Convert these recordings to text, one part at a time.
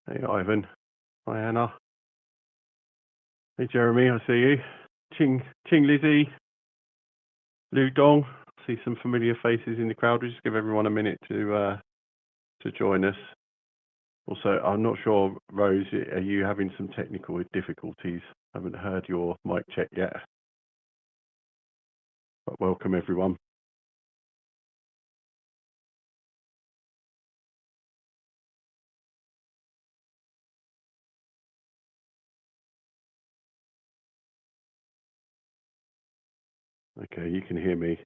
Hey, Ivan. Hi, Anna. Hey, Jeremy. I see you. Ching Lizzie. Lou Dong. See some familiar faces in the crowd. We'll just give everyone a minute to join us. Also, I'm not sure, Rose, are you having some technical difficulties? I haven't heard your mic check yet. But welcome, everyone. Okay, you can hear me.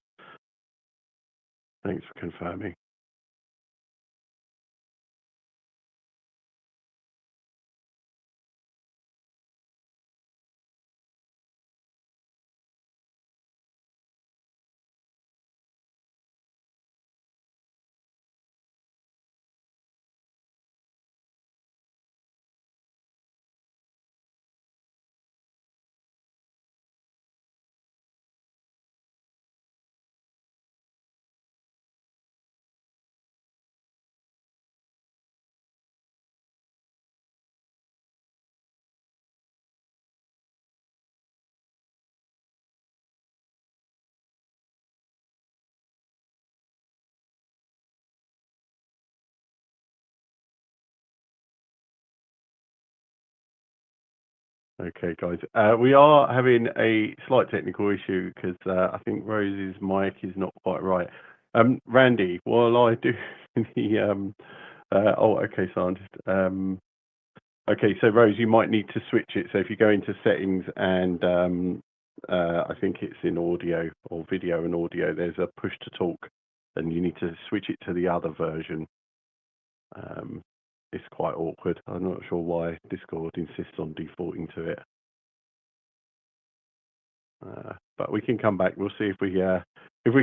Thanks for confirming. Okay, guys. We are having a slight technical issue because I think Rose's mic is not quite right. Randy, while I do the okay, so I'm just okay, so Rose, you might need to switch it. So if you go into settings and I think it's in audio or video and audio, there's a push to talk, and you need to switch it to the other version. It's quite awkward. I'm not sure why Discord insists on defaulting to it. But we can come back. We'll see if we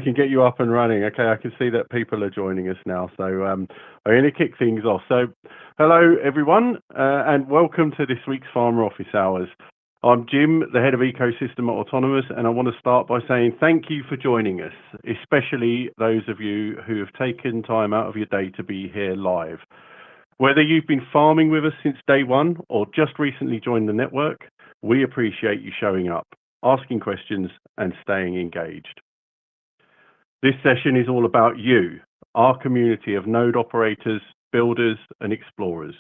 can get you up and running. Okay, I can see that people are joining us now. So I'm going to kick things off. So hello, everyone, and welcome to this week's Farmer Office Hours. I'm Jim, the head of ecosystem at Autonomys, and I want to start by saying thank you for joining us, especially those of you who have taken time out of your day to be here live. Whether you've been farming with us since day one or just recently joined the network, we appreciate you showing up, asking questions, and staying engaged. This session is all about you, our community of node operators, builders, and explorers.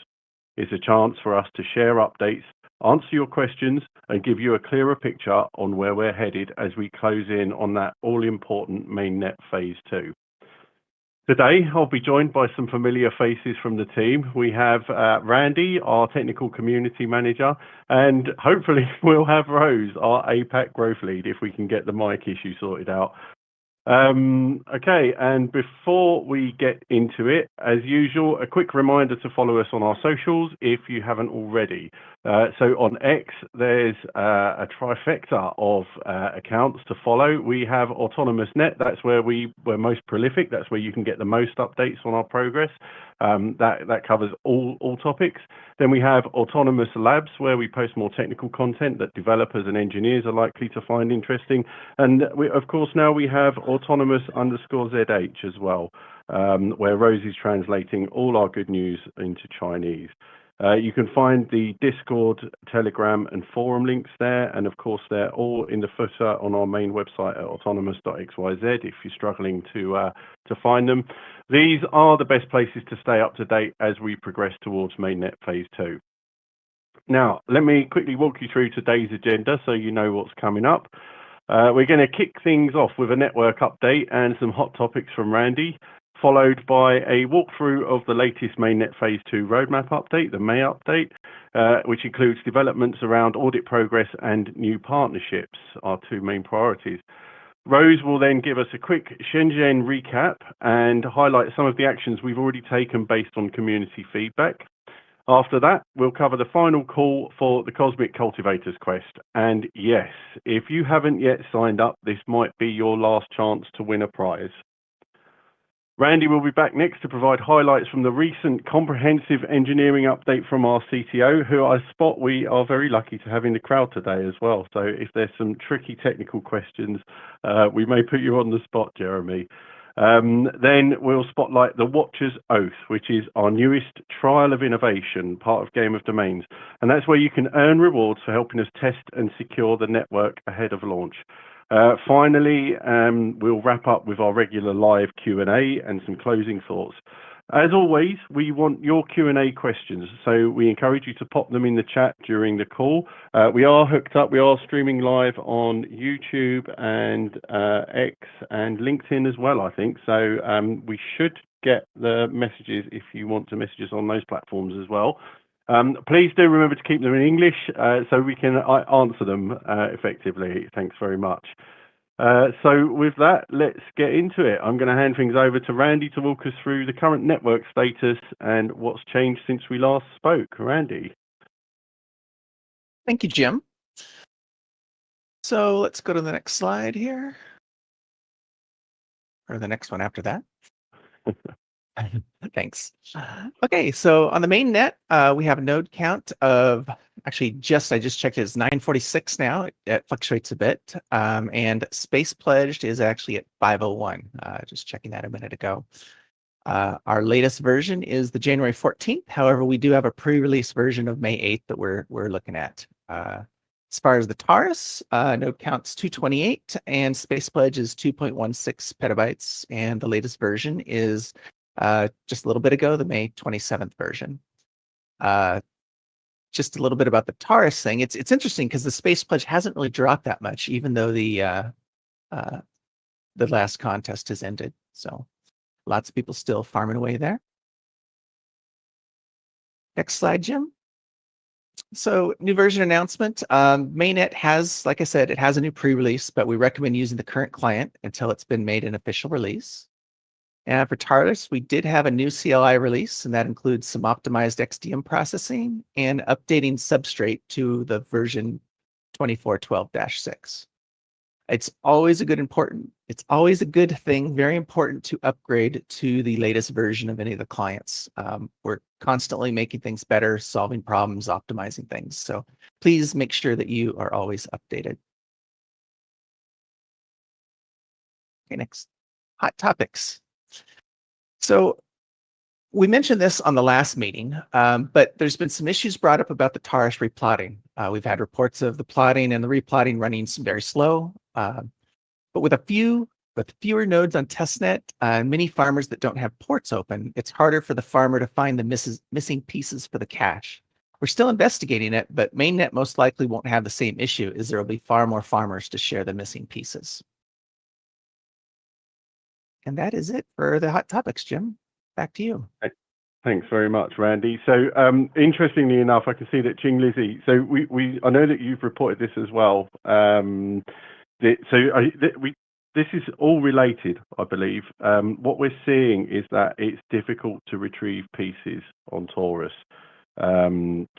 It's a chance for us to share updates, answer your questions, and give you a clearer picture on where we're headed as we close in on that all-important Mainnet Phase-2. Today, I'll be joined by some familiar faces from the team. We have Randy, our technical community manager, and hopefully we'll have Rose, our APAC growth lead, if we can get the mic issue sorted out. Okay, and before we get into it, as usual, a quick reminder to follow us on our socials if you haven't already. So on X, there's a trifecta of accounts to follow. We have Autonomous.net, that's where we're most prolific, that's where you can get the most updates on our progress. That covers all topics. Then we have Autonomous Labs, where we post more technical content that developers and engineers are likely to find interesting. And of course, now we have Autonomous_ZH as well, where Rose is translating all our good news into Chinese. You can find the Discord, Telegram, and forum links there, and of course they're all in the footer on our main website at autonomous.xyz if you're struggling to find them. These are the best places to stay up to date as we progress towards Mainnet Phase-2. Now, let me quickly walk you through today's agenda so you know what's coming up. We're going to kick things off with a network update and some hot topics from Randy, followed by a walkthrough of the latest Mainnet Phase-2 roadmap update, the May update, which includes developments around audit progress and new partnerships, our two main priorities. Rose will then give us a quick Shenzhen recap and highlight some of the actions we've already taken based on community feedback. After that, we'll cover the final call for the Cosmic Cultivators quest. And yes, if you haven't yet signed up, this might be your last chance to win a prize. Randy will be back next to provide highlights from the recent comprehensive engineering update from our CTO, who I spot we are very lucky to have in the crowd today as well. So if there's some tricky technical questions, we may put you on the spot, Jeremy. Then we'll spotlight the Watcher's Oath, which is our newest trial of innovation, part of Game of Domains. And that's where you can earn rewards for helping us test and secure the network ahead of launch. Finally, we'll wrap up with our regular live Q&A and some closing thoughts. As always, we want your Q&A questions, so we encourage you to pop them in the chat during the call. We are hooked up. We are streaming live on YouTube and X and LinkedIn as well, I think. So we should get the messages if you want to message us on those platforms as well. Please do remember to keep them in English so we can answer them effectively. Thanks very much. So with that, let's get into it. I'm going to hand things over to Randy to walk us through the current network status and what's changed since we last spoke. Randy. Thank you, Jim. So let's go to the next slide here, or the next one after that. Thanks. Okay, so on the mainnet, we have a node count of I just checked, it's 946 now. It fluctuates a bit, and space pledged is actually at 501. Just checking that a minute ago. Our latest version is the January 14th. However, we do have a pre-release version of May 8th that we're looking at. As far as the Taurus, node count's 228 and space pledge is 2.16 petabytes, and the latest version is just a little bit ago, the May 27th version. Just a little bit about the Taurus thing. It's interesting because the space pledge hasn't really dropped that much, even though the last contest has ended. So lots of people still farming away there. Next slide, Jim. So new version announcement. Mainnet has, like I said, it has a new pre-release, but we recommend using the current client until it's been made an official release. And for Taurus, we did have a new CLI release, and that includes some optimized XDM processing and updating substrate to the version 2412-6. It's always a good thing, very important to upgrade to the latest version of any of the clients. We're constantly making things better, solving problems, optimizing things. So please make sure that you are always updated. Okay, next, hot topics. So we mentioned this on the last meeting, but there's been some issues brought up about the Taurus replotting. We've had reports of the plotting and the replotting running very slow, but with fewer nodes on testnet and many farmers that don't have ports open, it's harder for the farmer to find the missing pieces for the cache. We're still investigating it, but mainnet most likely won't have the same issue, as there will be far more farmers to share the missing pieces. And that is it for the hot topics, Jim. Back to you. Thanks very much, Randy. So interestingly enough, I can see that Ching Lizzy, so I know that you've reported this as well. This is all related, I believe. What we're seeing is that it's difficult to retrieve pieces on Taurus.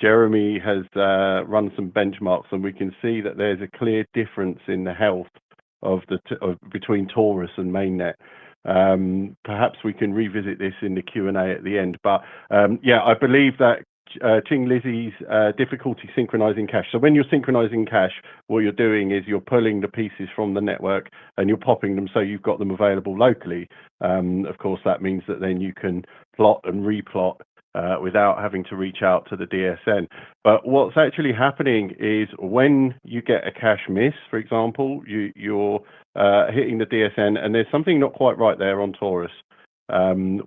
Jeremy has run some benchmarks, and we can see that there's a clear difference in the health of between Taurus and mainnet. Perhaps we can revisit this in the Q&A at the end, but yeah, I believe that Ching Lizzy's difficulty synchronizing cache. So when you're synchronizing cache, what you're doing is you're pulling the pieces from the network and you're popping them so you've got them available locally. Of course, that means that then you can plot and replot without having to reach out to the DSN. But what's actually happening is when you get a cache miss, for example, you're hitting the DSN and there's something not quite right there on Taurus.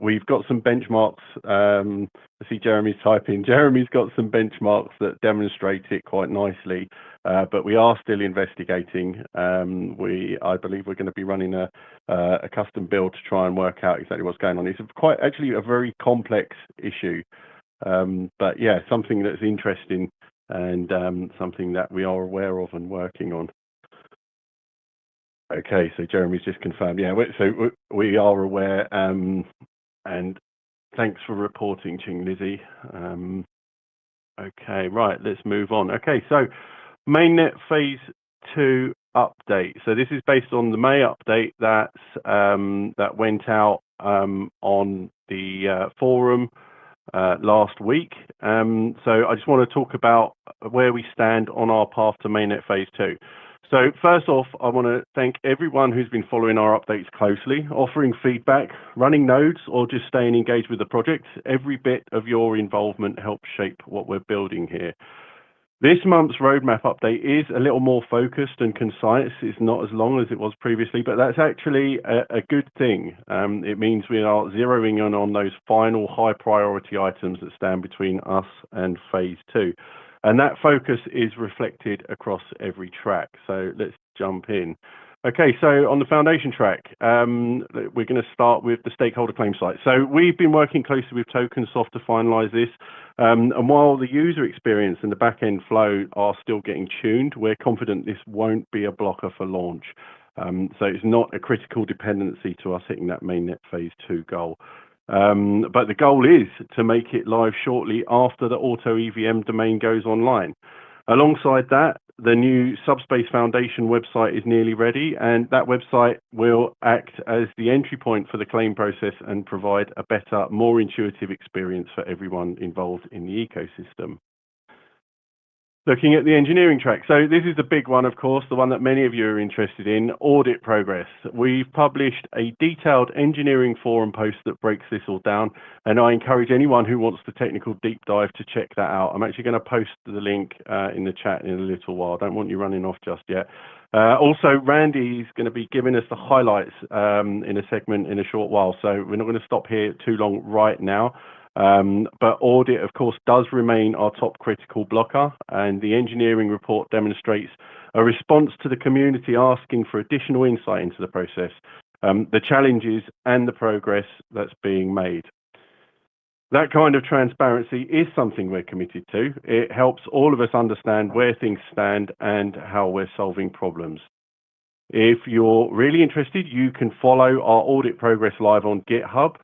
We've got some benchmarks. I see Jeremy's typing. Jeremy's got some benchmarks that demonstrate it quite nicely, but we are still investigating. I believe we're going to be running a custom build to try and work out exactly what's going on. It's quite actually a very complex issue, but yeah, something that's interesting and something that we are aware of and working on. Okay, so Jeremy's just confirmed. Yeah, so we are aware, and thanks for reporting, Ching Lizzy. Okay, right, let's move on. Okay, so Mainnet Phase-2 update. So this is based on the May update that went out on the forum last week. So I just want to talk about where we stand on our path to Mainnet Phase-2. So first off, I want to thank everyone who's been following our updates closely, offering feedback, running nodes, or just staying engaged with the project. Every bit of your involvement helps shape what we're building here. This month's roadmap update is a little more focused and concise. It's not as long as it was previously, but that's actually a good thing. It means we are zeroing in on those final high priority items that stand between us and phase 2. And that focus is reflected across every track. So let's jump in. Okay, so on the foundation track, we're going to start with the stakeholder claim site. So we've been working closely with TokenSoft to finalize this. And while the user experience and the back-end flow are still getting tuned, we're confident this won't be a blocker for launch. So it's not a critical dependency to us hitting that mainnet phase 2 goal. But the goal is to make it live shortly after the auto EVM domain goes online. Alongside that, the new Subspace Foundation website is nearly ready, and that website will act as the entry point for the claim process and provide a better, more intuitive experience for everyone involved in the ecosystem. Looking at the engineering track. So this is the big one, of course, the one that many of you are interested in, audit progress. We've published a detailed engineering forum post that breaks this all down, and I encourage anyone who wants the technical deep dive to check that out. I'm actually going to post the link in the chat in a little while. I don't want you running off just yet. Also, Randy is going to be giving us the highlights in a segment in a short while, so we're not going to stop here too long right now. But audit, of course, does remain our top critical blocker, and the engineering report demonstrates a response to the community asking for additional insight into the process, the challenges and the progress that's being made. That kind of transparency is something we're committed to. It helps all of us understand where things stand and how we're solving problems. If you're really interested, you can follow our audit progress live on GitHub.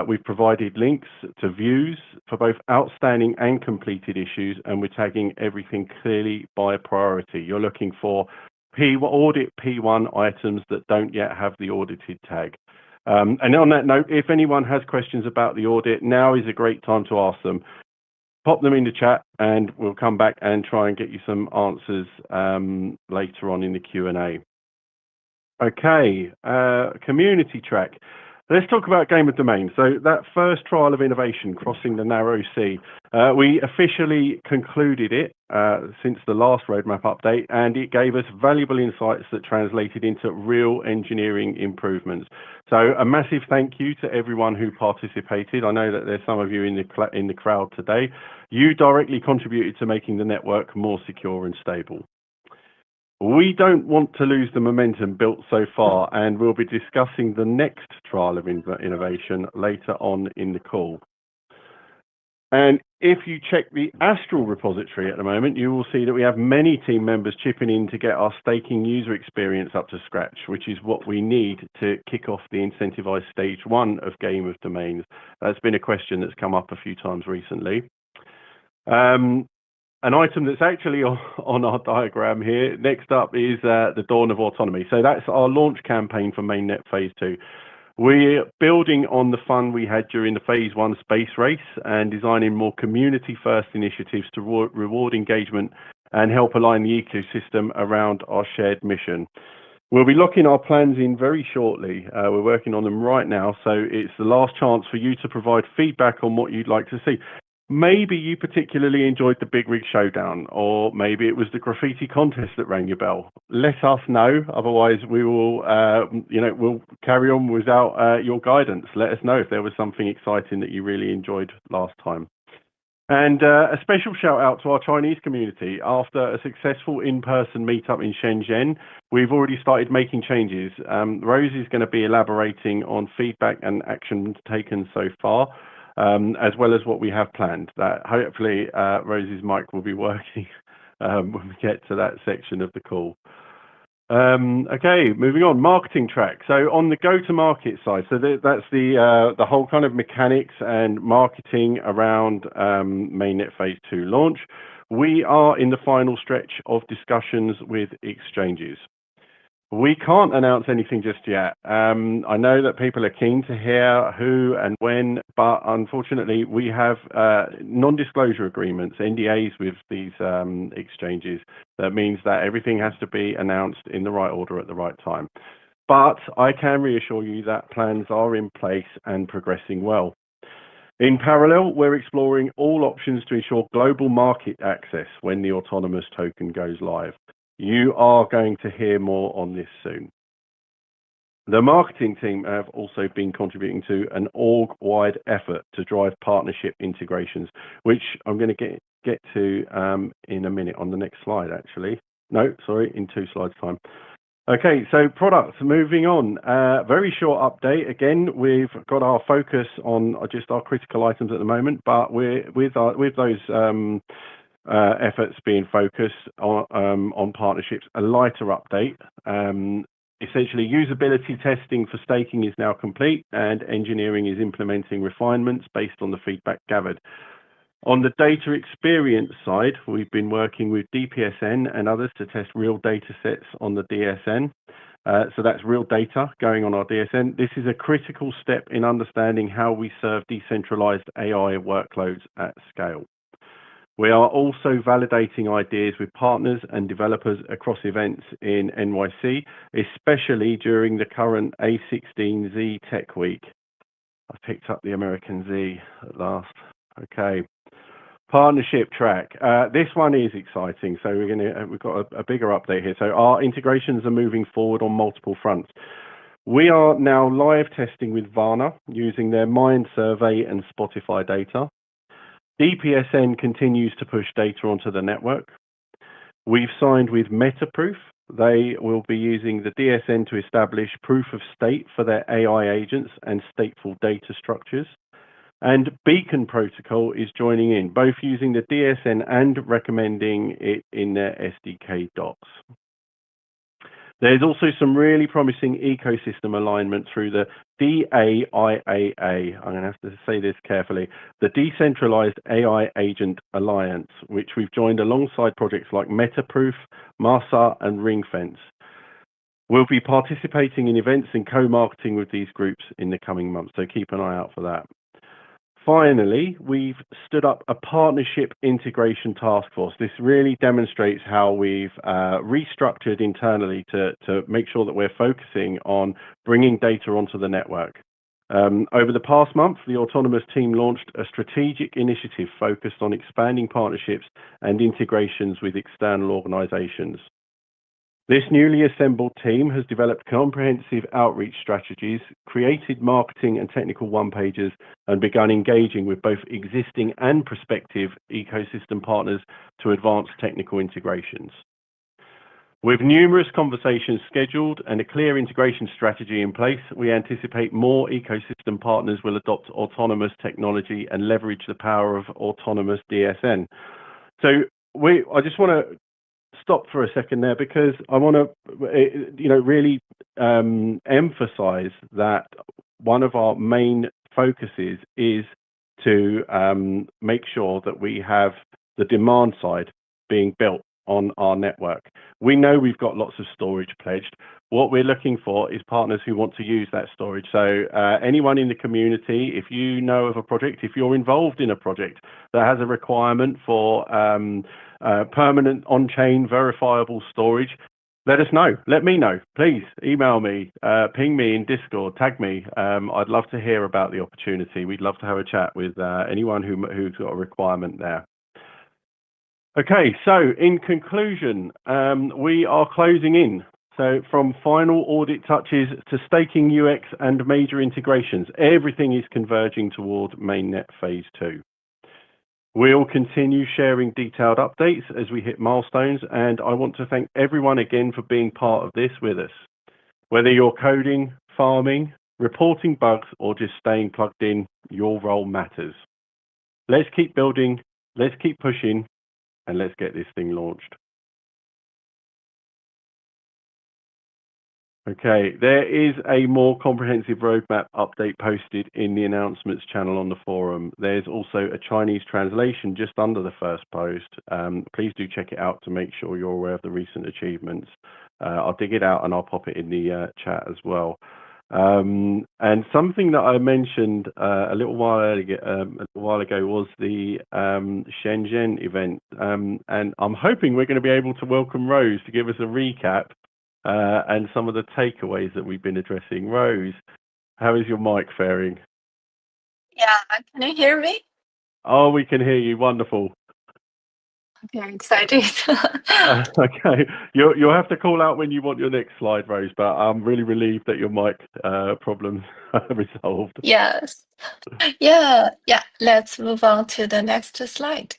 We've provided links to views for both outstanding and completed issues, and we're tagging everything clearly by priority. You're looking for audit P1 items that don't yet have the audited tag. And on that note, if anyone has questions about the audit, now is a great time to ask them. Pop them in the chat and we'll come back and try and get you some answers later on in the Q&A. Okay, community track. Let's talk about Game of Domain. So that first trial of innovation, crossing the narrow sea, we officially concluded it since the last roadmap update, and it gave us valuable insights that translated into real engineering improvements. So a massive thank you to everyone who participated. I know that there's some of you in the crowd today. You directly contributed to making the network more secure and stable. We don't want to lose the momentum built so far, and we'll be discussing the next trial of innovation later on in the call. And if you check the Astral repository at the moment, you will see that we have many team members chipping in to get our staking user experience up to scratch, which is what we need to kick off the incentivized stage 1 of Game of Domains. That's been a question that's come up a few times recently. An item that's actually on our diagram here, next up is the Dawn of Autonomy. So that's our launch campaign for Mainnet Phase 2. We're building on the fun we had during the Phase 1 space race and designing more community-first initiatives to reward engagement and help align the ecosystem around our shared mission. We'll be locking our plans in very shortly. We're working on them right now, so it's the last chance for you to provide feedback on what you'd like to see. Maybe you particularly enjoyed the Big Rig Showdown, or maybe it was the graffiti contest that rang your bell. Let us know, otherwise we will, we'll carry on without your guidance. Let us know if there was something exciting that you really enjoyed last time. And a special shout out to our Chinese community. After a successful in-person meetup in Shenzhen, we've already started making changes. Rose is going to be elaborating on feedback and actions taken so far, as well as what we have planned. That hopefully Rose's mic will be working when we get to that section of the call. Okay, moving on, marketing track. So on the go-to-market side, so that's the whole kind of mechanics and marketing around Mainnet Phase 2 launch. We are in the final stretch of discussions with exchanges. We can't announce anything just yet. I know that people are keen to hear who and when, but unfortunately we have non-disclosure agreements, NDAs with these exchanges. That means that everything has to be announced in the right order at the right time. But I can reassure you that plans are in place and progressing well. In parallel, we're exploring all options to ensure global market access when the Autonomous token goes live. You are going to hear more on this soon. The marketing team have also been contributing to an org-wide effort to drive partnership integrations, which I'm going to get to in a minute on the next slide, actually. No, sorry, in 2 slides time. Okay, so products, moving on. Very short update. Again, we've got our focus on just our critical items at the moment, but with those efforts being focused on partnerships, a lighter update. Essentially, usability testing for staking is now complete, and engineering is implementing refinements based on the feedback gathered. On the data experience side, we've been working with DPSN and others to test real data sets on the DSN. So that's real data going on our DSN. This is a critical step in understanding how we serve decentralized AI workloads at scale. We are also validating ideas with partners and developers across events in NYC, especially during the current A16Z Tech Week. I've picked up the American Z at last. Okay. Partnership track. This one is exciting. So we've got a bigger update here. So our integrations are moving forward on multiple fronts. We are now live testing with Varna using their Mind survey and Spotify data. DPSN continues to push data onto the network. We've signed with Metaproof. They will be using the DSN to establish proof of state for their AI agents and stateful data structures. And Beacon Protocol is joining in, both using the DSN and recommending it in their SDK docs. There's also some really promising ecosystem alignment through the DAIAA. I'm going to have to say this carefully. The Decentralized AI Agent Alliance, which we've joined alongside projects like Metaproof, Masa, and Ringfence. We'll be participating in events and co-marketing with these groups in the coming months, so keep an eye out for that. Finally, we've stood up a partnership integration task force. This really demonstrates how we've restructured internally to make sure that we're focusing on bringing data onto the network. Over the past month, the Autonomous team launched a strategic initiative focused on expanding partnerships and integrations with external organizations. This newly assembled team has developed comprehensive outreach strategies, created marketing and technical one-pagers, and begun engaging with both existing and prospective ecosystem partners to advance technical integrations. With numerous conversations scheduled and a clear integration strategy in place, we anticipate more ecosystem partners will adopt Autonomous technology and leverage the power of Autonomous DSN. So I just want to stop for a second there, because I want to, really emphasize that one of our main focuses is to make sure that we have the demand side being built on our network. We know we've got lots of storage pledged. What we're looking for is partners who want to use that storage. So anyone in the community, if you know of a project, if you're involved in a project that has a requirement for permanent on-chain verifiable storage, let us know. Let me know. Please email me, ping me in Discord, tag me. I'd love to hear about the opportunity. We'd love to have a chat with anyone who's got a requirement there. Okay, so in conclusion, we are closing in. So from final audit touches to staking UX and major integrations, everything is converging toward Mainnet Phase-2. We'll continue sharing detailed updates as we hit milestones, and I want to thank everyone again for being part of this with us. Whether you're coding, farming, reporting bugs, or just staying plugged in, your role matters. Let's keep building, let's keep pushing, and let's get this thing launched. Okay, there is a more comprehensive roadmap update posted in the announcements channel on the forum. There's also a Chinese translation just under the first post. Please do check it out to make sure you're aware of the recent achievements. I'll dig it out and I'll pop it in the chat as well. And something that I mentioned a little while ago was the Shenzhen event. And I'm hoping we're going to be able to welcome Rose to give us a recap and some of the takeaways that we've been addressing. Rose, how is your mic faring? Yeah, can you hear me? Oh, we can hear you. Wonderful. Okay, excited. Okay, you'll have to call out when you want your next slide, Rose, but I'm really relieved that your mic problems are resolved. Yes. Yeah. Let's move on to the next slide.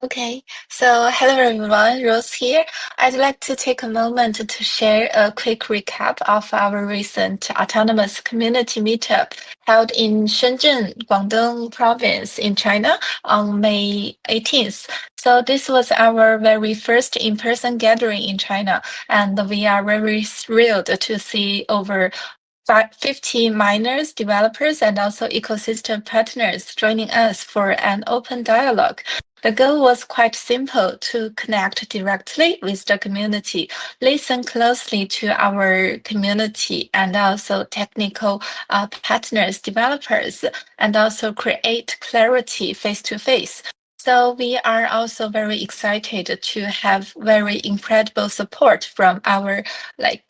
Okay, so hello everyone, Rose here. I'd like to take a moment to share a quick recap of our recent Autonomous community meetup held in Shenzhen, Guangdong province in China on May 18th. So this was our very first in-person gathering in China, and we are very thrilled to see over 50 miners, developers, and also ecosystem partners joining us for an open dialogue. The goal was quite simple: to connect directly with the community, listen closely to our community and also technical partners, developers, and also create clarity face-to-face. So we are also very excited to have very incredible support from our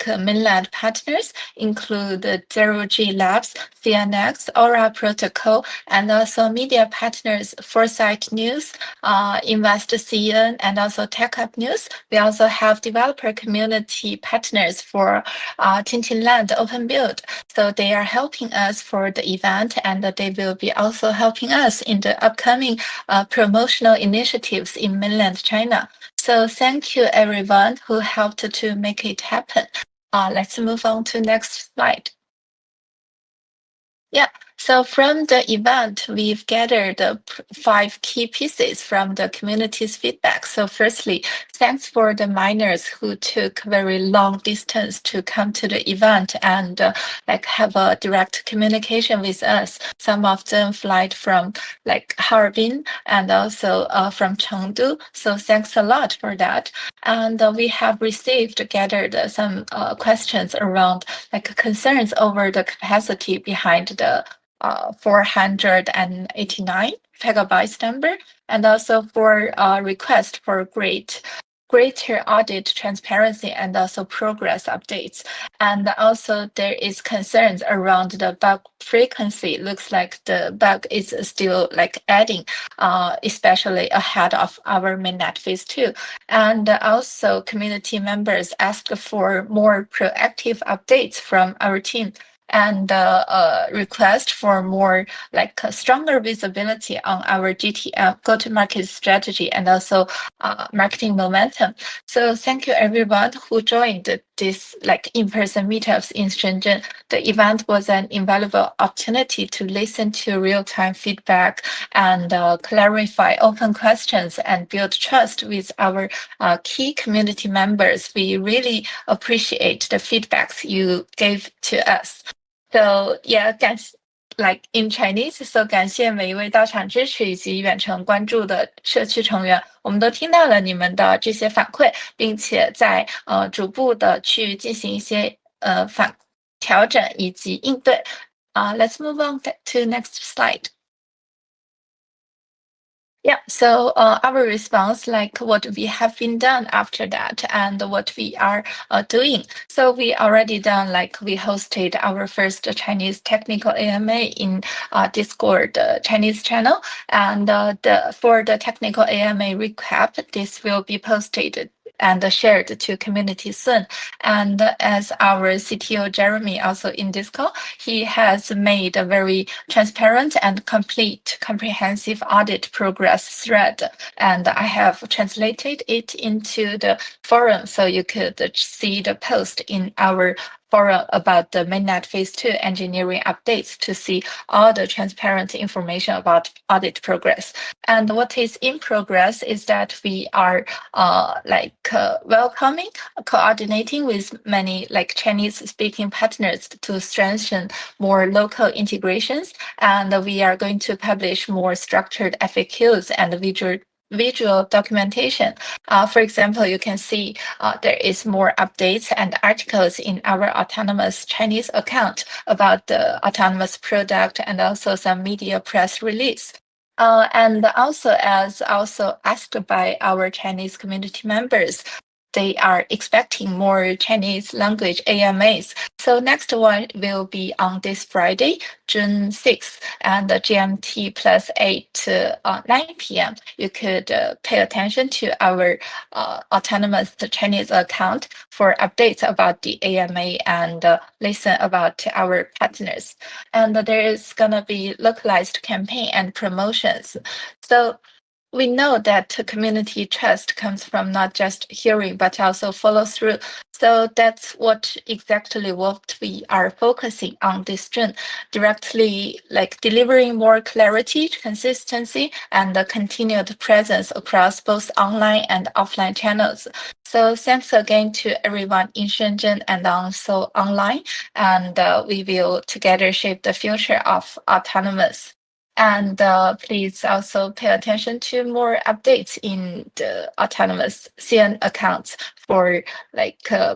mainland partners, include Zero G Labs, CNX, Aura Protocol, and also media partners Foresight News, InvestCN, and also TechUp News. We also have developer community partners for Tintin Land Open Build. So they are helping us for the event, and they will be also helping us in the upcoming promotional initiatives in mainland China. So thank you everyone who helped to make it happen. Let's move on to next slide. Yeah, so from the event, we've gathered 5 key pieces from the community's feedback. So firstly, thanks for the miners who took very long distance to come to the event and have a direct communication with us. Some of them flight from Harbin and also from Chengdu. So thanks a lot for that. And we have gathered some questions around concerns over the capacity behind the 489 megabytes number, and also for request for greater audit transparency and also progress updates. And also there is concerns around the bug frequency. Looks like the bug is still adding, especially ahead of our Mainnet Phase-2. And also community members asked for more proactive updates from our team and request for more stronger visibility on our GTM go-to-market strategy and also marketing momentum. So thank you everyone who joined this in-person meetups in Shenzhen. The event was an invaluable opportunity to listen to real-time feedback and clarify open questions and build trust with our key community members. We really appreciate the feedbacks you gave to us. So yeah, in Chinese, so 感谢每一位到场支持以及远程关注的社区成员，我们都听到了你们的这些反馈，并且在逐步的去进行一些调整以及应对。Let's move on to next slide. Yeah, so our response, what we have been done after that and what we are doing. So we already done, we hosted our first Chinese technical AMA in Discord Chinese channel. And for the technical AMA recap, this will be posted and shared to community soon. And as our CTO Jeremy also in this call, he has made a very transparent and comprehensive audit progress thread, and I have translated it into the forum so you could see the post in our forum about the Mainnet Phase-2 engineering updates to see all the transparent information about audit progress. And what is in progress is that we are welcoming, coordinating with many Chinese-speaking partners to strengthen more local integrations, and we are going to publish more structured FAQs and visual documentation. For example, you can see there is more updates and articles in our Autonomys Chinese account about the Autonomys product and also some media press release. And also, as also asked by our Chinese community members, they are expecting more Chinese language AMAs. So next one will be on this Friday, June 6th, and GMT +8 to 9 p.m. You could pay attention to our Autonomous Chinese account for updates about the AMA and listen about our partners. And there is going to be localized campaign and promotions. So we know that community trust comes from not just hearing, but also follow through. So that's exactly what we are focusing on this June, directly delivering more clarity, consistency, and a continued presence across both online and offline channels. So thanks again to everyone in Shenzhen and also online, and we will together shape the future of Autonomous. And please also pay attention to more updates in the Autonomous CN accounts for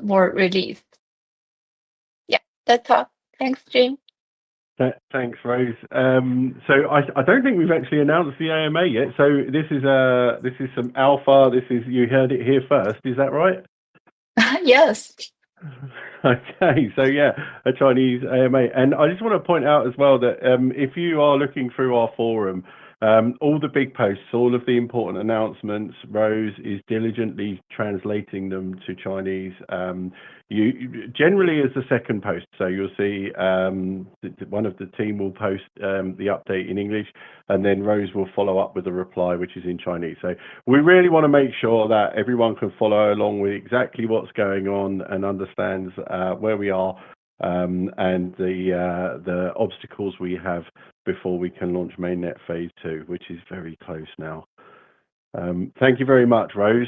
more release. Yeah, that's all. Thanks, Jim. Thanks, Rose. So I don't think we've actually announced the AMA yet. So this is some alpha. You heard it here first. Is that right? Yes. Okay, so yeah, a Chinese AMA. And I just want to point out as well that if you are looking through our forum, all the big posts, all of the important announcements, Rose is diligently translating them to Chinese. You generally as the second post, so you'll see one of the team will post the update in English, and then Rose will follow up with a reply which is in Chinese. So we really want to make sure that everyone can follow along with exactly what's going on and understands where we are and the obstacles we have before we can launch Mainnet Phase-2, which is very close now. Thank you very much, Rose.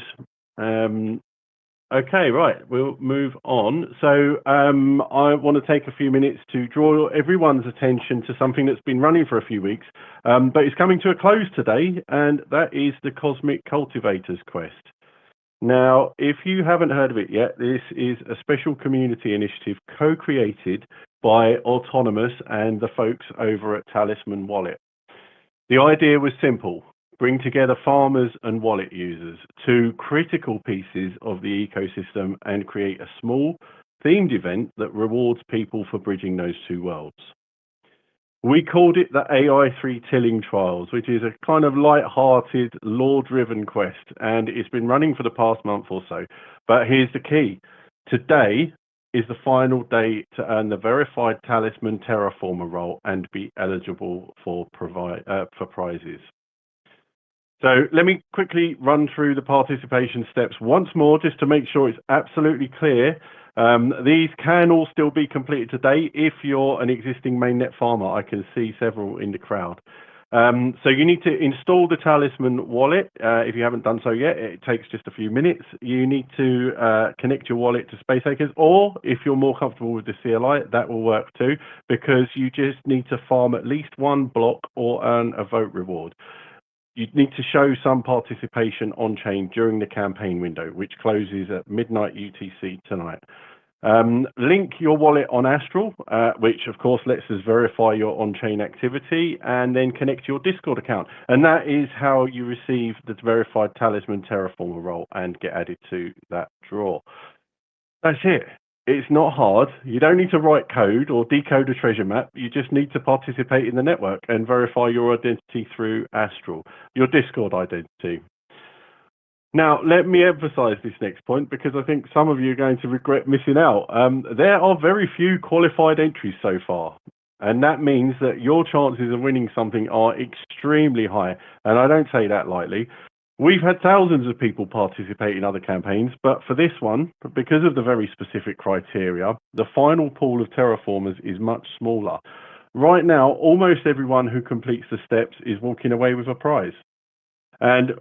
Okay, right, we'll move on. So I want to take a few minutes to draw everyone's attention to something that's been running for a few weeks, but it's coming to a close today, and that is the Cosmic Cultivators quest. Now, if you haven't heard of it yet, this is a special community initiative co-created by Autonomys and the folks over at Talisman Wallet. The idea was simple: bring together farmers and wallet users, two critical pieces of the ecosystem, and create a small themed event that rewards people for bridging those two worlds. We called it the AI3 Tilling Trials, which is a kind of light-hearted, law-driven quest, and it's been running for the past month or so. But here's the key. Today is the final day to earn the verified Talisman Terraformer role and be eligible for prizes. So let me quickly run through the participation steps once more, just to make sure it's absolutely clear. These can all still be completed today if you're an existing mainnet farmer. I can see several in the crowd. So you need to install the Talisman wallet. If you haven't done so yet, it takes just a few minutes. You need to connect your wallet to SpaceAcres, or if you're more comfortable with the CLI, that will work too, because you just need to farm at least one block or earn a vote reward. You need to show some participation on-chain during the campaign window, which closes at midnight UTC tonight. Link your wallet on Astral, which of course lets us verify your on-chain activity, and then connect your Discord account. And that is how you receive the verified Talisman Terraformer role and get added to that draw. That's it. It's not hard. You don't need to write code or decode a treasure map. You just need to participate in the network and verify your identity through Astral, your Discord identity. Now, let me emphasize this next point, because I think some of you are going to regret missing out. There are very few qualified entries so far, and that means that your chances of winning something are extremely high, and I don't say that lightly. We've had thousands of people participate in other campaigns, but for this one, because of the very specific criteria, the final pool of terraformers is much smaller. Right now, almost everyone who completes the steps is walking away with a prize. And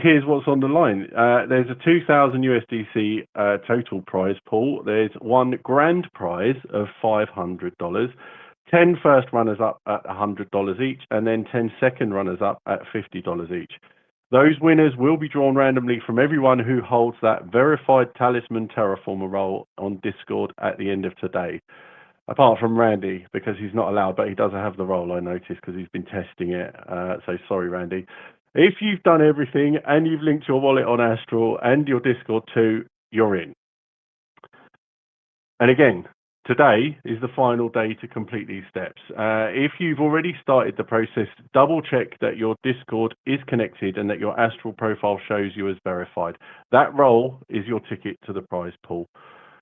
here's what's on the line. There's a 2,000 USDC total prize pool. There's one grand prize of $500, 10 first runners up at $100 each, and then 10 second runners up at $50 each. Those winners will be drawn randomly from everyone who holds that verified talisman terraformer role on Discord at the end of today. Apart from Randy, because he's not allowed, but he does have the role, I noticed, because he's been testing it. So sorry, Randy. If you've done everything and you've linked your wallet on Astral and your Discord too, you're in. And again, today is the final day to complete these steps. If you've already started the process, double check that your Discord is connected and that your Astral profile shows you as verified. That role is your ticket to the prize pool.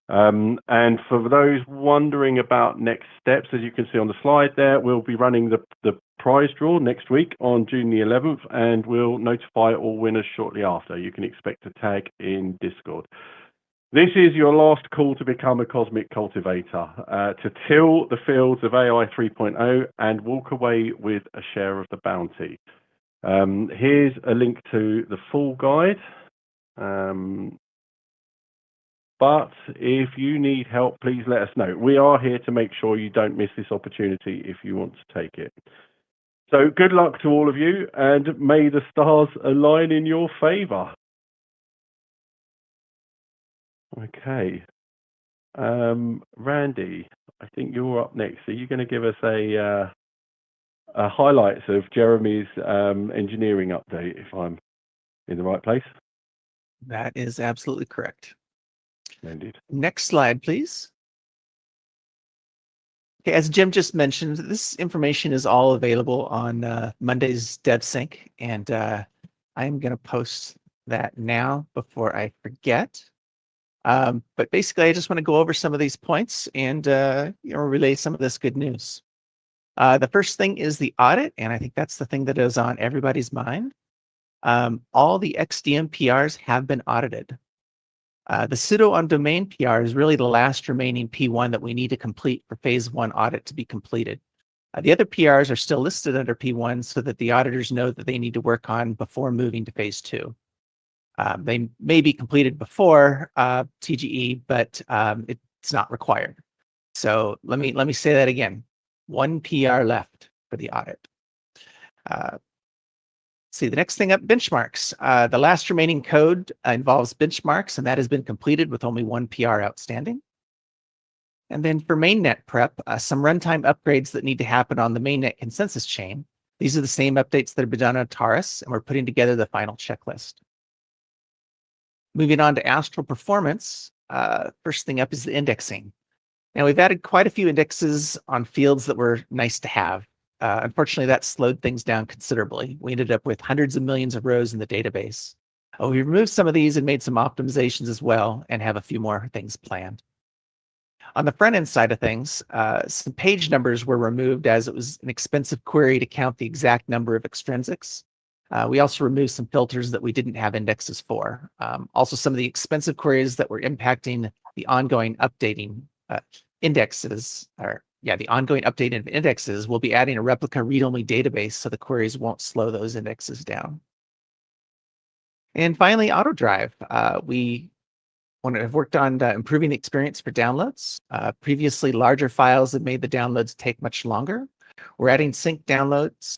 And for those wondering about next steps, as you can see on the slide there, we'll be running the prize draw next week on June the 11th, and we'll notify all winners shortly after. You can expect a tag in Discord. This is your last call to become a cosmic cultivator, to till the fields of AI 3.0 and walk away with a share of the bounty. Here's a link to the full guide. But if you need help, please let us know. We are here to make sure you don't miss this opportunity if you want to take it. So good luck to all of you, and may the stars align in your favor. Okay. Randy, I think you're up next. Are you going to give us a highlights of Jeremy's engineering update, if I'm in the right place? That is absolutely correct. Indeed. Next slide, please. Okay, as Jim just mentioned, this information is all available on Monday's DevSync, and I'm going to post that now before I forget. But basically, I just want to go over some of these points and relay some of this good news. The first thing is the audit, and I think that's the thing that is on everybody's mind. All the XDM PRs have been audited. The pseudo on domain PR is really the last remaining P1 that we need to complete for phase 1 audit to be completed. The other PRs are still listed under P1 so that the auditors know that they need to work on before moving to phase 2. They may be completed before TGE, but it's not required. So let me say that again. One PR left for the audit. See, the next thing up, benchmarks. The last remaining code involves benchmarks, and that has been completed with only one PR outstanding. And then for mainnet prep, some runtime upgrades that need to happen on the mainnet consensus chain. These are the same updates that have been done on Taurus, and we're putting together the final checklist. Moving on to Astral performance, first thing up is the indexing. Now, we've added quite a few indexes on fields that were nice to have. Unfortunately, that slowed things down considerably. We ended up with hundreds of millions of rows in the database. We removed some of these and made some optimizations as well, and have a few more things planned. On the front end side of things, some page numbers were removed as it was an expensive query to count the exact number of extrinsics. We also removed some filters that we didn't have indexes for. Also, some of the expensive queries that were impacting the ongoing updating indexes, the ongoing updating of indexes, will be adding a replica read-only database so the queries won't slow those indexes down. And finally, AutoDrive. We have worked on improving the experience for downloads. Previously, larger files have made the downloads take much longer. We're adding async downloads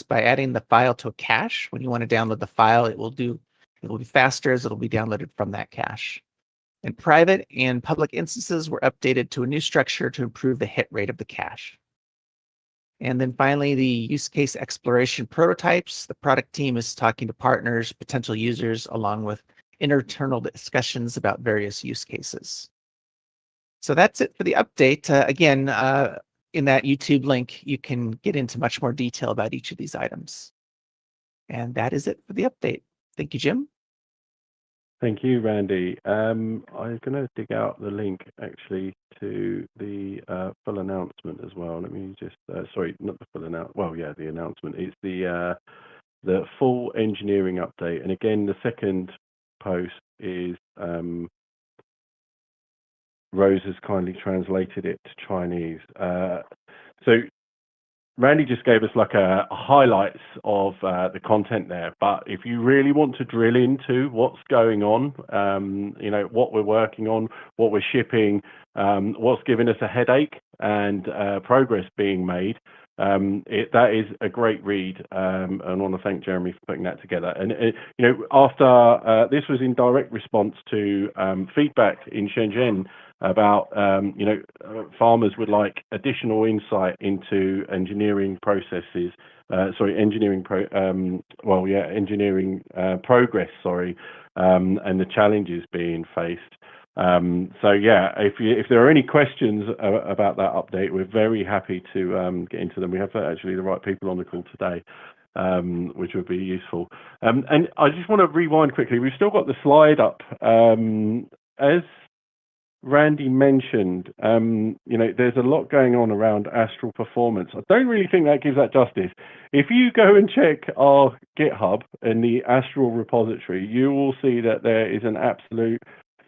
by adding the file to a cache. When you want to download the file, it will be faster as it'll be downloaded from that cache. And private and public instances were updated to a new structure to improve the hit rate of the cache. And then finally, the use case exploration prototypes. The product team is talking to partners, potential users, along with internal discussions about various use cases. So that's it for the update. Again, in that YouTube link, you can get into much more detail about each of these items. And that is it for the update. Thank you, Jim. Thank you, Randy. I'm going to dig out the link actually to the full announcement as well. Let me just, sorry, not the full announcement. Well, yeah, the announcement. It's the the full engineering update. And again, the second post is Rose has kindly translated it to Chinese. So Randy just gave us like a highlights of the content there, but if you really want to drill into what's going on, you know, what we're working on, what we're shipping, what's giving us a headache, and progress being made, that is a great read, and I want to thank Jeremy for putting that together. And you know, after this was in direct response to feedback in Shenzhen about you know, farmers would like additional insight into engineering processes, engineering progress, and the challenges being faced. So yeah, if there are any questions about that update, we're very happy to get into them. We have actually the right people on the call today, which would be useful. And I just want to rewind quickly. We've still got the slide up. As Randy mentioned, you know, there's a lot going on around Astral performance. I don't really think that gives that justice. If you go and check our GitHub and the Astral repository, you will see that there is an absolute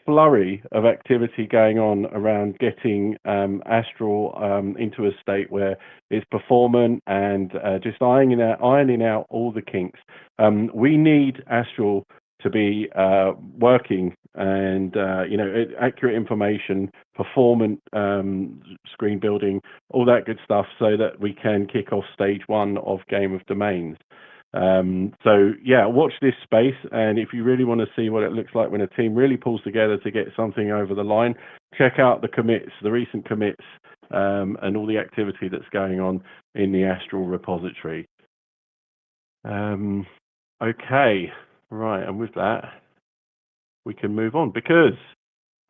flurry of activity going on around getting Astral into a state where it's performant and just ironing out all the kinks. We need Astral to be working and you know, accurate information, performant screen building, all that good stuff, so that we can kick off stage 1 of Game of Domains. So yeah, watch this space, and if you really want to see what it looks like when a team really pulls together to get something over the line, check out the commits, the recent commits, and all the activity that's going on in the Astral repository. Okay, right, and with that, we can move on, because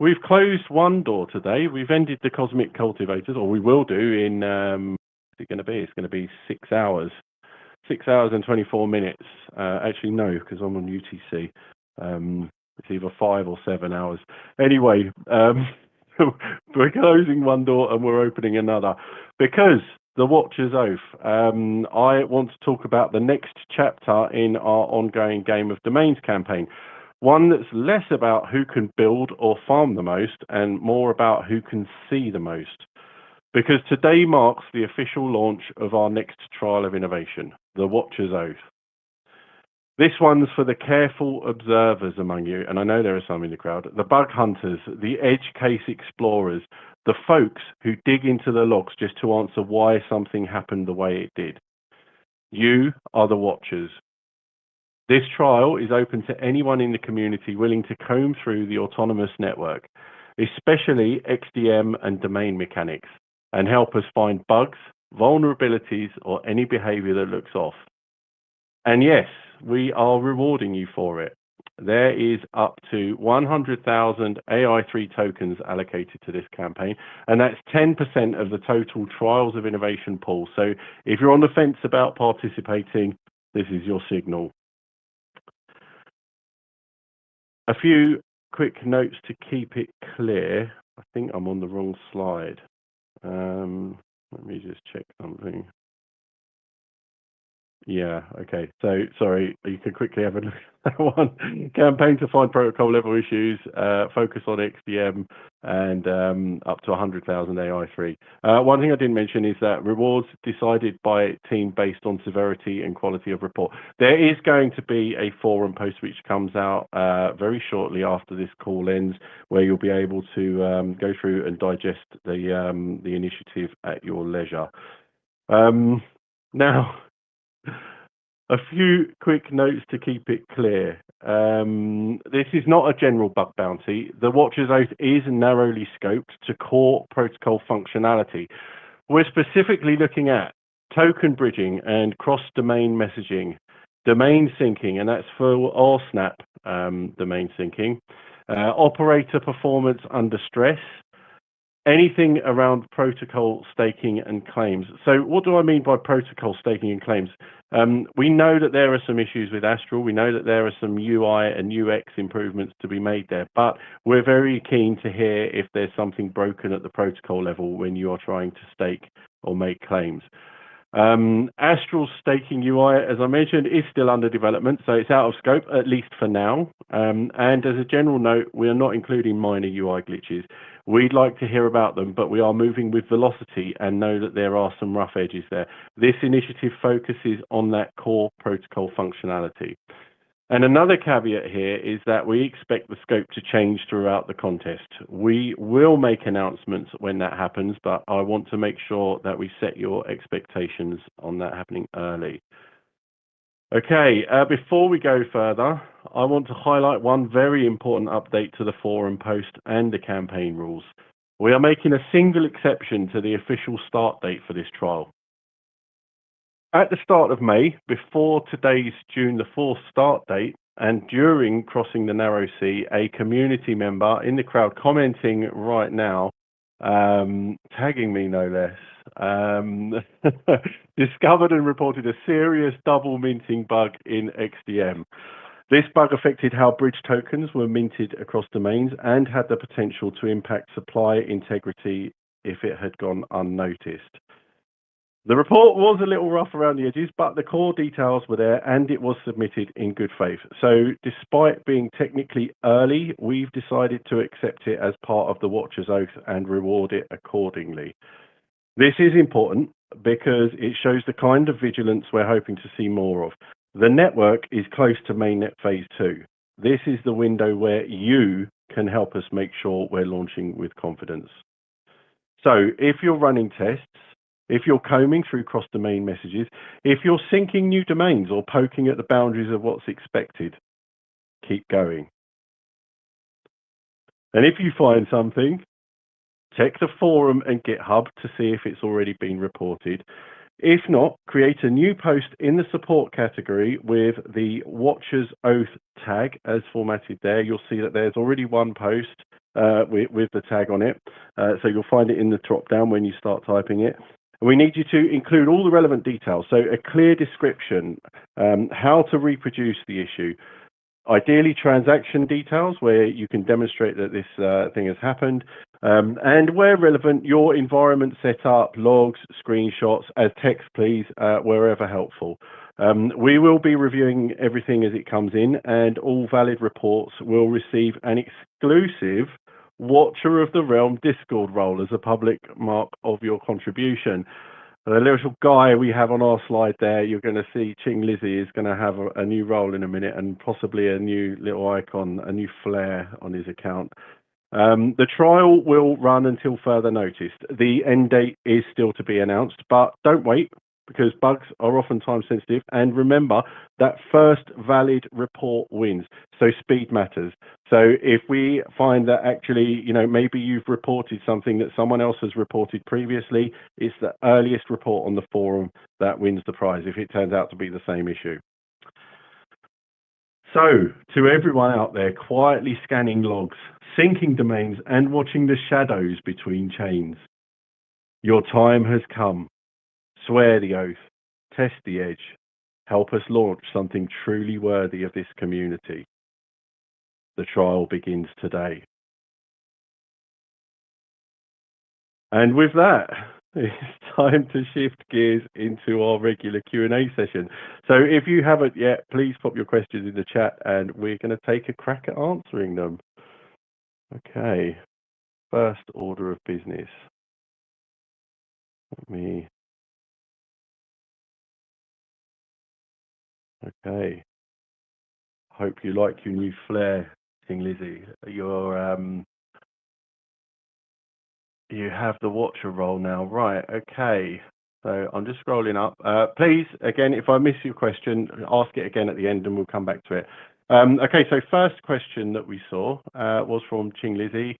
we've closed one door today. We've ended the Cosmic Cultivators, or we will do in, what's it going to be? It's going to be 6 hours. 6 hours and 24 minutes. Actually, no, because I'm on UTC. It's either 5 or 7 hours. Anyway, we're closing one door and we're opening another, because the Watcher's Oath. I want to talk about the next chapter in our ongoing Game of Domains campaign. One that's less about who can build or farm the most and more about who can see the most. Because today marks the official launch of our next trial of innovation, the Watcher's Oath. This one's for the careful observers among you, and I know there are some in the crowd, the bug hunters, the edge case explorers, the folks who dig into the logs just to answer why something happened the way it did. You are the Watchers. This trial is open to anyone in the community willing to comb through the Autonomys network, especially XDM and domain mechanics, and help us find bugs, vulnerabilities, or any behavior that looks off. And yes, we are rewarding you for it. There is up to 100,000 AI3 tokens allocated to this campaign, and that's 10% of the total Trials of Innovation pool. So if you're on the fence about participating, this is your signal. A few quick notes to keep it clear. I think I'm on the wrong slide. Let me just check something. Yeah, okay. So, sorry, you can quickly have a look at that one. Campaign to find protocol level issues, focus on XDM, and up to 100,000 AI3. One thing I didn't mention is that rewards decided by team based on severity and quality of report. There is going to be a forum post which comes out very shortly after this call ends, where you'll be able to go through and digest the initiative at your leisure. Now, a few quick notes to keep it clear. This is not a general bug bounty. The Watcher's Oath is narrowly scoped to core protocol functionality. We're specifically looking at token bridging and cross-domain messaging, domain syncing, and that's for RSnap domain syncing, operator performance under stress, anything around protocol staking and claims. So what do I mean by protocol staking and claims? We know that there are some issues with Astral. We know that there are some UI and UX improvements to be made there, but we're very keen to hear if there's something broken at the protocol level when you are trying to stake or make claims. Astral's staking UI, as I mentioned, is still under development, so it's out of scope, at least for now. And as a general note, we are not including minor UI glitches. We'd like to hear about them, but we are moving with velocity and know that there are some rough edges there. This initiative focuses on that core protocol functionality. And another caveat here is that we expect the scope to change throughout the contest. We will make announcements when that happens, but I want to make sure that we set your expectations on that happening early. Okay, before we go further, I want to highlight one very important update to the forum post and the campaign rules. We are making a single exception to the official start date for this trial. At the start of May, before today's June the 4th start date, and during crossing the narrow sea, a community member in the crowd commenting right now, tagging me no less, discovered and reported a serious double minting bug in XDM. This bug affected how bridge tokens were minted across domains and had the potential to impact supply integrity if it had gone unnoticed. The report was a little rough around the edges, but the core details were there and it was submitted in good faith. So despite being technically early, we've decided to accept it as part of the Watcher's Oath and reward it accordingly. This is important because it shows the kind of vigilance we're hoping to see more of. The network is close to Mainnet Phase-2. This is the window where you can help us make sure we're launching with confidence. So if you're running tests, if you're combing through cross-domain messages, if you're syncing new domains or poking at the boundaries of what's expected, keep going. And if you find something, check the forum and GitHub to see if it's already been reported. If not, create a new post in the support category with the Watcher's Oath tag as formatted there. You'll see that there's already one post with the tag on it. So you'll find it in the drop down when you start typing it. We need you to include all the relevant details, so a clear description, how to reproduce the issue, ideally transaction details where you can demonstrate that this thing has happened, and where relevant, your environment setup, logs, screenshots, as text please, wherever helpful. We will be reviewing everything as it comes in, and all valid reports will receive an exclusive Watcher of the Realm Discord role as a public mark of your contribution. The little guy we have on our slide there, you're going to see Ching Lizzy is going to have a new role in a minute and possibly a new little icon, a new flair on his account. The trial will run until further notice. The end date is still to be announced, but don't wait, because bugs are often time sensitive. And remember, that first valid report wins. So speed matters. So if we find that actually, maybe you've reported something that someone else has reported previously, it's the earliest report on the forum that wins the prize if it turns out to be the same issue. So to everyone out there quietly scanning logs, syncing domains, and watching the shadows between chains, your time has come. Swear the oath, test the edge, help us launch something truly worthy of this community. The trial begins today. And with that, it's time to shift gears into our regular Q&A session. So if you haven't yet, please pop your questions in the chat and we're going to take a crack at answering them. Okay, first order of business. Okay. Hope you like your new flair, King Lizzy. You have the Watcher role now, right? Okay. So I'm just scrolling up. Please, again, if I miss your question, ask it again at the end and we'll come back to it. Okay, so first question that we saw was from Ching Lizzy.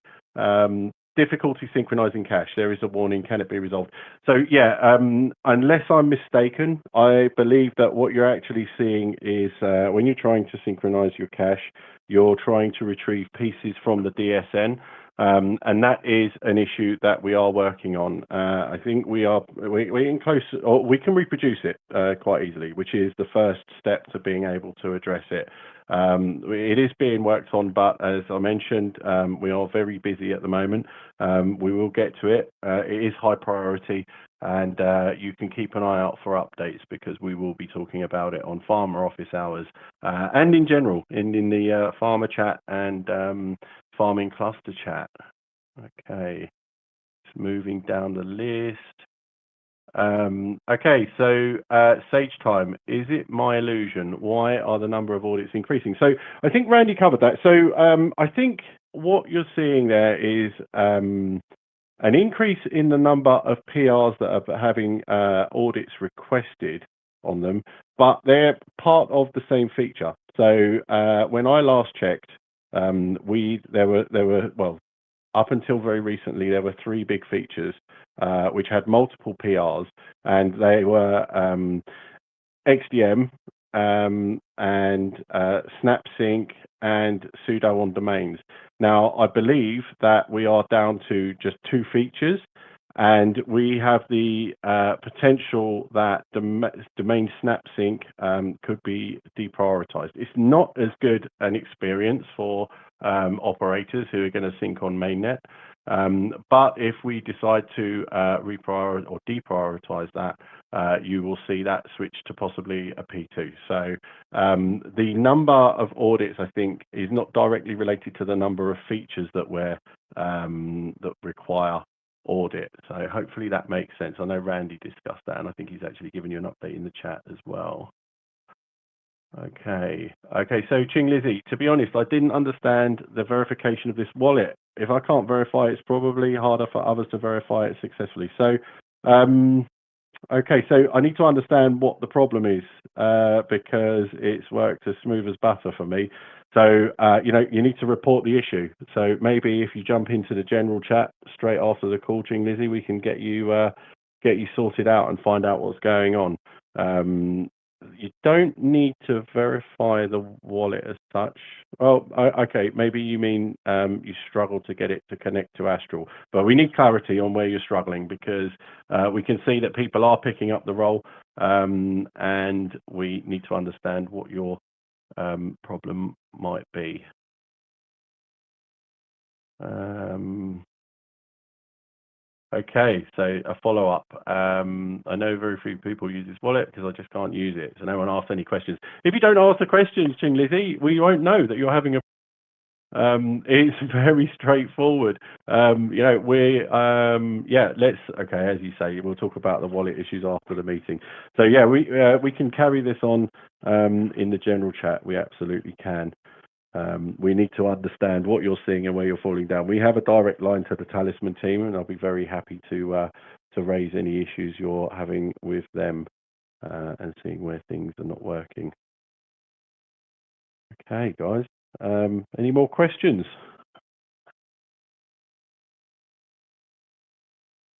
Difficulty synchronizing cache. There is a warning. Can it be resolved? So yeah, unless I'm mistaken, I believe that what you're actually seeing is when you're trying to synchronize your cache, you're trying to retrieve pieces from the DSN. And that is an issue that we are working on. I think we're in close, or we can reproduce it quite easily, which is the first step to being able to address it. It is being worked on, but as I mentioned, we are very busy at the moment. We will get to it. It is high priority, And you can keep an eye out for updates because we will be talking about it on farmer office hours and in general in the farmer chat and farming cluster chat. Okay, it's moving down the list. Okay, so Sage Time, is it my illusion? Why are the number of audits increasing? So I think Randy covered that. So I think what you're seeing there is an increase in the number of PRs that are having audits requested on them, but they're part of the same feature. So when I last checked, there were well, up until very recently, there were 3 big features which had multiple PRs, and they were XDM and SnapSync and sudo on domains. Now, I believe that we are down to just 2 features, and we have the potential that domain SnapSync could be deprioritized. It's not as good an experience for operators who are going to sync on mainnet. But if we decide to reprioritize or deprioritize that, you will see that switch to possibly a P2. So the number of audits, I think, is not directly related to the number of features that that require audit. So hopefully that makes sense. I know Randy discussed that, and I think he's actually given you an update in the chat as well. Okay, so Ching Lizzie, to be honest, I didn't understand the verification of this wallet. If I can't verify, it's probably harder for others to verify it successfully. So, okay, so I need to understand what the problem is because it's worked as smooth as butter for me. So, you know, you need to report the issue. So maybe if you jump into the general chat straight after the call, Ching Lizzie, we can get you sorted out and find out what's going on. You don't need to verify the wallet as such. Well, okay, maybe you mean you struggle to get it to connect to Astral, but we need clarity on where you're struggling because we can see that people are picking up the role, and we need to understand what your problem might be. Okay, so a follow-up. I know very few people use this wallet because I just can't use it. So no one asked any questions. If you don't ask the questions, Ching Lizzie, we won't know that you're having a it's very straightforward. You know, okay, as you say, we'll talk about the wallet issues after the meeting. So yeah, we can carry this on in the general chat. We absolutely can. We need to understand what you're seeing and where you're falling down. We have a direct line to the Talisman team, and I'll be very happy to raise any issues you're having with them and seeing where things are not working. Okay, guys. Any more questions?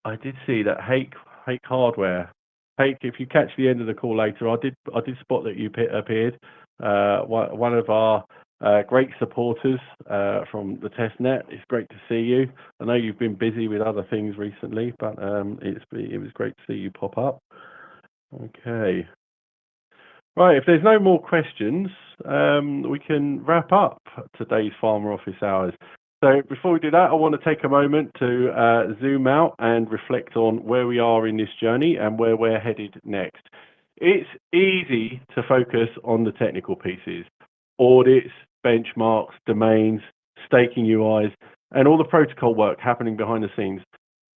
I did see that Hake Hardware. Hake, if you catch the end of the call later, I did spot that you appeared. One of our great supporters from the testnet. It's great to see you. I know you've been busy with other things recently, but it was great to see you pop up. Okay. Right, if there's no more questions, we can wrap up today's Farmer Office Hours. So before we do that, I want to take a moment to zoom out and reflect on where we are in this journey and where we're headed next. It's easy to focus on the technical pieces, audits, benchmarks, domains, staking UIs, and all the protocol work happening behind the scenes.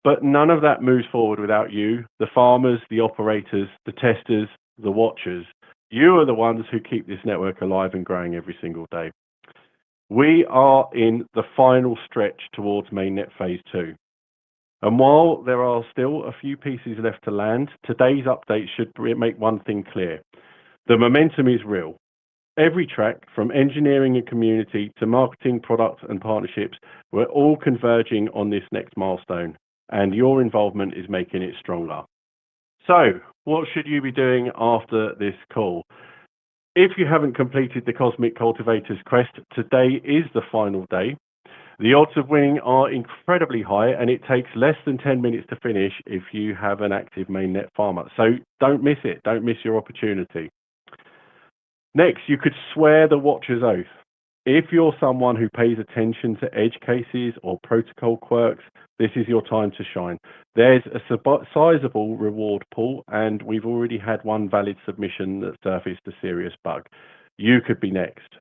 But none of that moves forward without you, the farmers, the operators, the testers, the watchers. You are the ones who keep this network alive and growing every single day. We are in the final stretch towards Mainnet Phase-2. And while there are still a few pieces left to land, today's update should make one thing clear. The momentum is real. Every track, from engineering and community to marketing, products and partnerships, we're all converging on this next milestone, and your involvement is making it stronger. So, what should you be doing after this call? If you haven't completed the Cosmic Cultivators quest, today is the final day. The odds of winning are incredibly high, and it takes less than 10 minutes to finish if you have an active mainnet farmer. So don't miss it. Don't miss your opportunity. Next, you could swear the Watcher's Oath. If you're someone who pays attention to edge cases or protocol quirks, this is your time to shine. There's a sizable reward pool, and we've already had one valid submission that surfaced a serious bug. You could be next.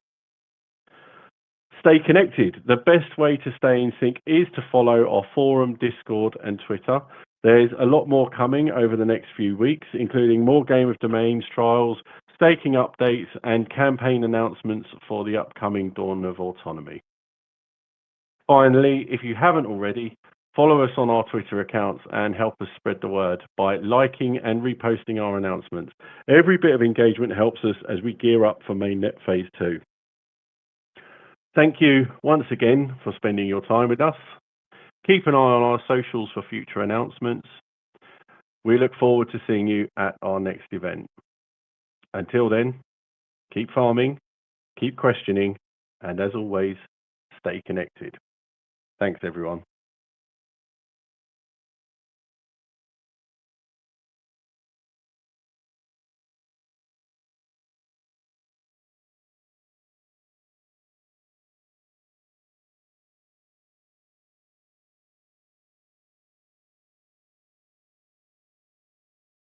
Stay connected. The best way to stay in sync is to follow our forum, Discord, and Twitter. There's a lot more coming over the next few weeks, including more Game of Domains trials, staking updates, and campaign announcements for the upcoming Dawn of Autonomy. Finally, if you haven't already, follow us on our Twitter accounts and help us spread the word by liking and reposting our announcements. Every bit of engagement helps us as we gear up for Mainnet Phase 2. Thank you once again for spending your time with us. Keep an eye on our socials for future announcements. We look forward to seeing you at our next event. Until then, keep farming, keep questioning, and as always, stay connected. Thanks, everyone.